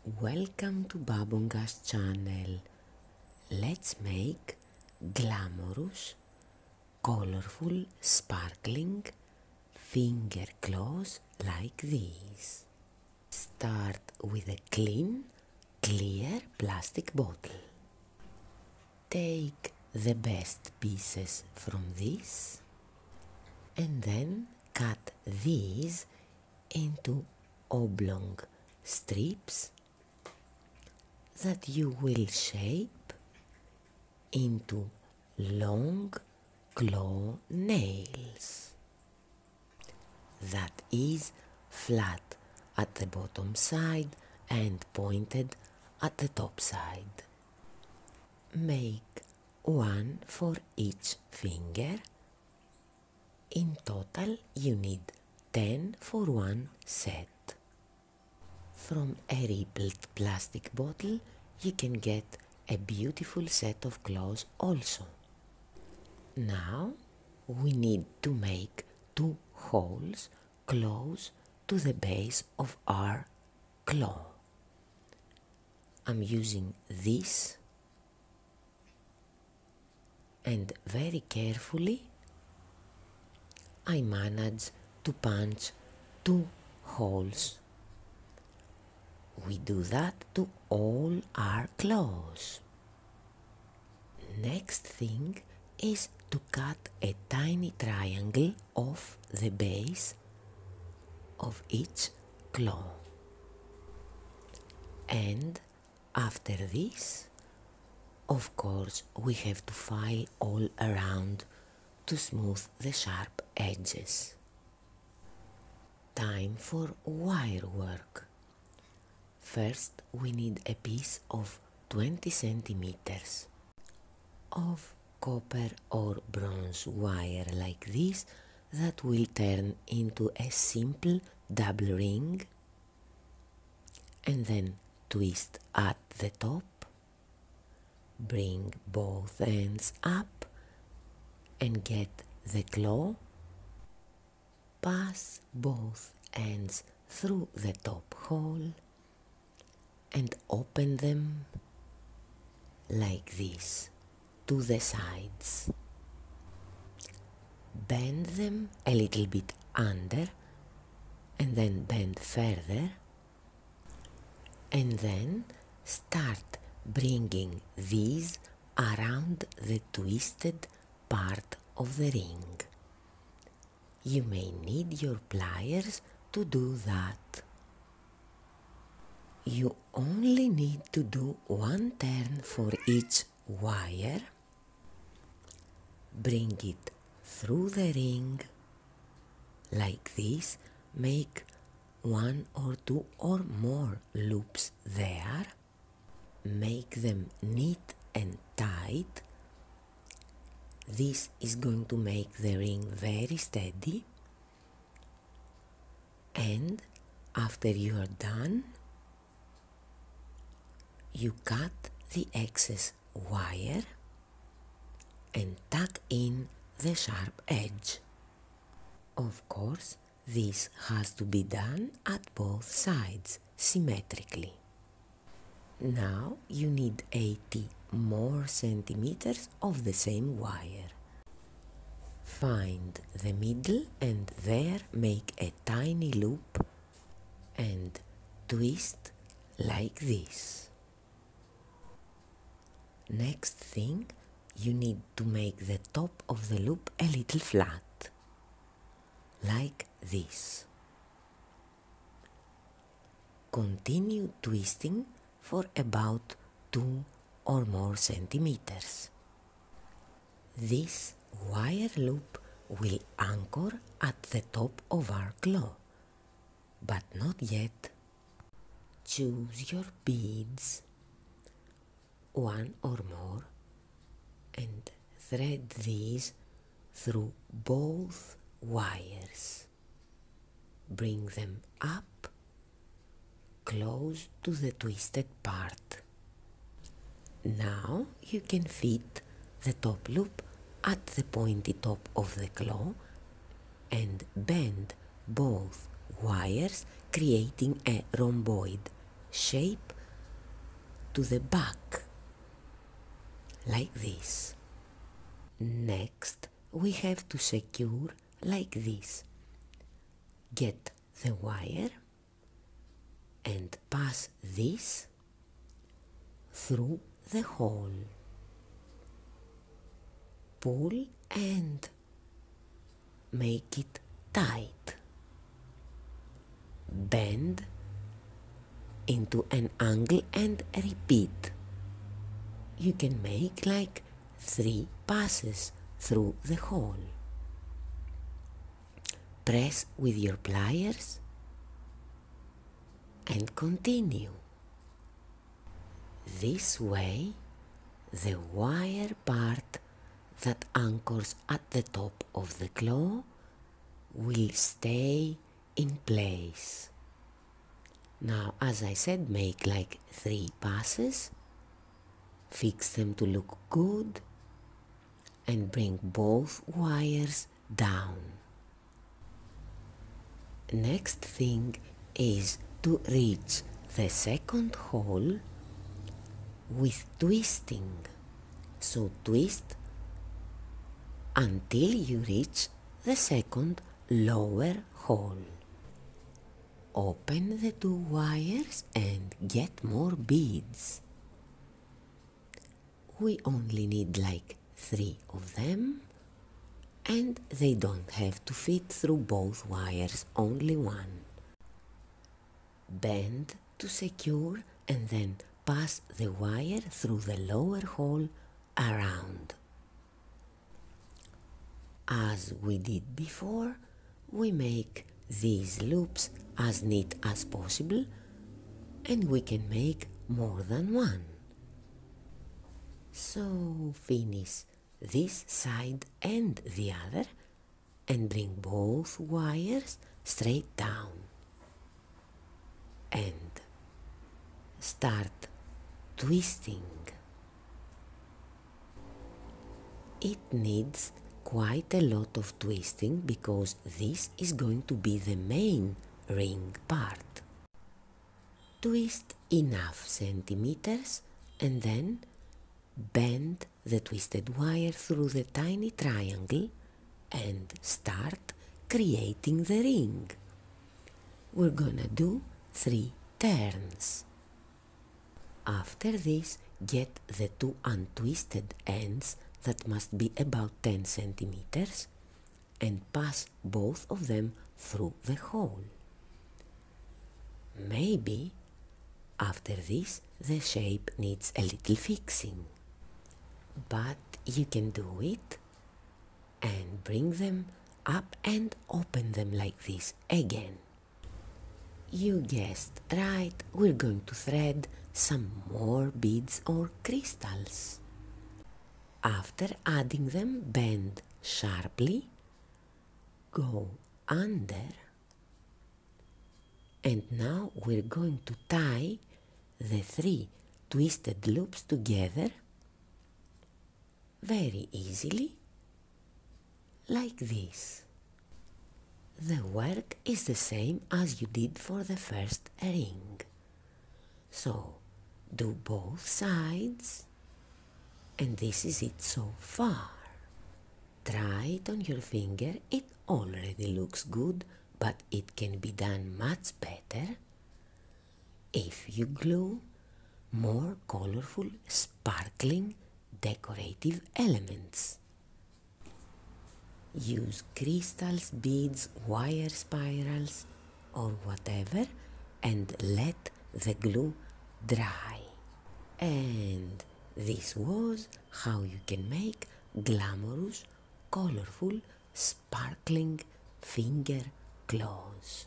Welcome to Babunga's channel. Let's make glamorous, colorful, sparkling finger claws like these. Start with a clean, clear plastic bottle. Take the best pieces from this and then cut these into oblong strips that you will shape into long claw nails. That is flat at the bottom side and pointed at the top side. Make one for each finger. In total you need 10 for one set. From a rippled plastic bottle you can get a beautiful set of claws also. Now we need to make 2 holes close to the base of our claw. I'm using this and very carefully I manage to punch 2 holes. We do that to all our claws. Next thing is to cut a tiny triangle off the base of each claw. And after this, of course, we have to file all around to smooth the sharp edges. Time for wire work. First, we need a piece of 20 centimeters of copper or bronze wire like this that will turn into a simple double ring and then twist at the top, bring both ends up and get the claw, pass both ends through the top hole and open them like this to the sides. Bend them a little bit under and then bend further and then start bringing these around the twisted part of the ring. You may need your pliers to do that. You only need to do 1 turn for each wire. Bring it through the ring like this. Make 1 or 2 or more loops there. Make them neat and tight. This is going to make the ring very steady. And after you are done, you cut the excess wire and tuck in the sharp edge. Of course, this has to be done at both sides symmetrically. Now you need 80 more centimeters of the same wire. Find the middle and there make a tiny loop and twist like this. Next thing, you need to make the top of the loop a little flat, like this. Continue twisting for about 2 or more centimeters. This wire loop will anchor at the top of our claw, but not yet. Choose your beads, 1 or more, and thread these through both wires. Bring them up close to the twisted part. Now you can fit the top loop at the pointy top of the claw and bend both wires, creating a rhomboid shape to the back, like this. Next, we have to secure like this. Get the wire and pass this through the hole. Pull and make it tight. Bend into an angle and repeat. You can make like 3 passes through the hole. Press with your pliers and continue. This way, the wire part that anchors at the top of the claw will stay in place. Now, as I said, make like 3 passes, fix them to look good, and bring both wires down. Next thing is to reach the second hole with twisting. So twist until you reach the second lower hole. Open the 2 wires and get more beads. We only need like 3 of them, and they don't have to fit through both wires, only one. Bend to secure and then pass the wire through the lower hole around. As we did before, we make these loops as neat as possible, and we can make more than one. So finish this side and the other and bring both wires straight down and start twisting. It needs quite a lot of twisting because this is going to be the main ring part. Twist enough centimeters and then bend the twisted wire through the tiny triangle and start creating the ring. We're gonna do 3 turns. After this, get the 2 untwisted ends that must be about 10 centimeters and pass both of them through the hole. Maybe after this the shape needs a little fixing, but you can do it and bring them up and open them like this again. You guessed right, we're going to thread some more beads or crystals. After adding them, bend sharply, go under, and now we're going to tie the 3 twisted loops together very easily, like this. The work is the same as you did for the first ring. So, do both sides, and this is it so far. Try it on your finger, it already looks good, but it can be done much better if you glue more colorful, sparkling, decorative elements. Use crystals, beads, wire spirals, or whatever, and let the glue dry. And this was how you can make glamorous, colorful, sparkling finger claws.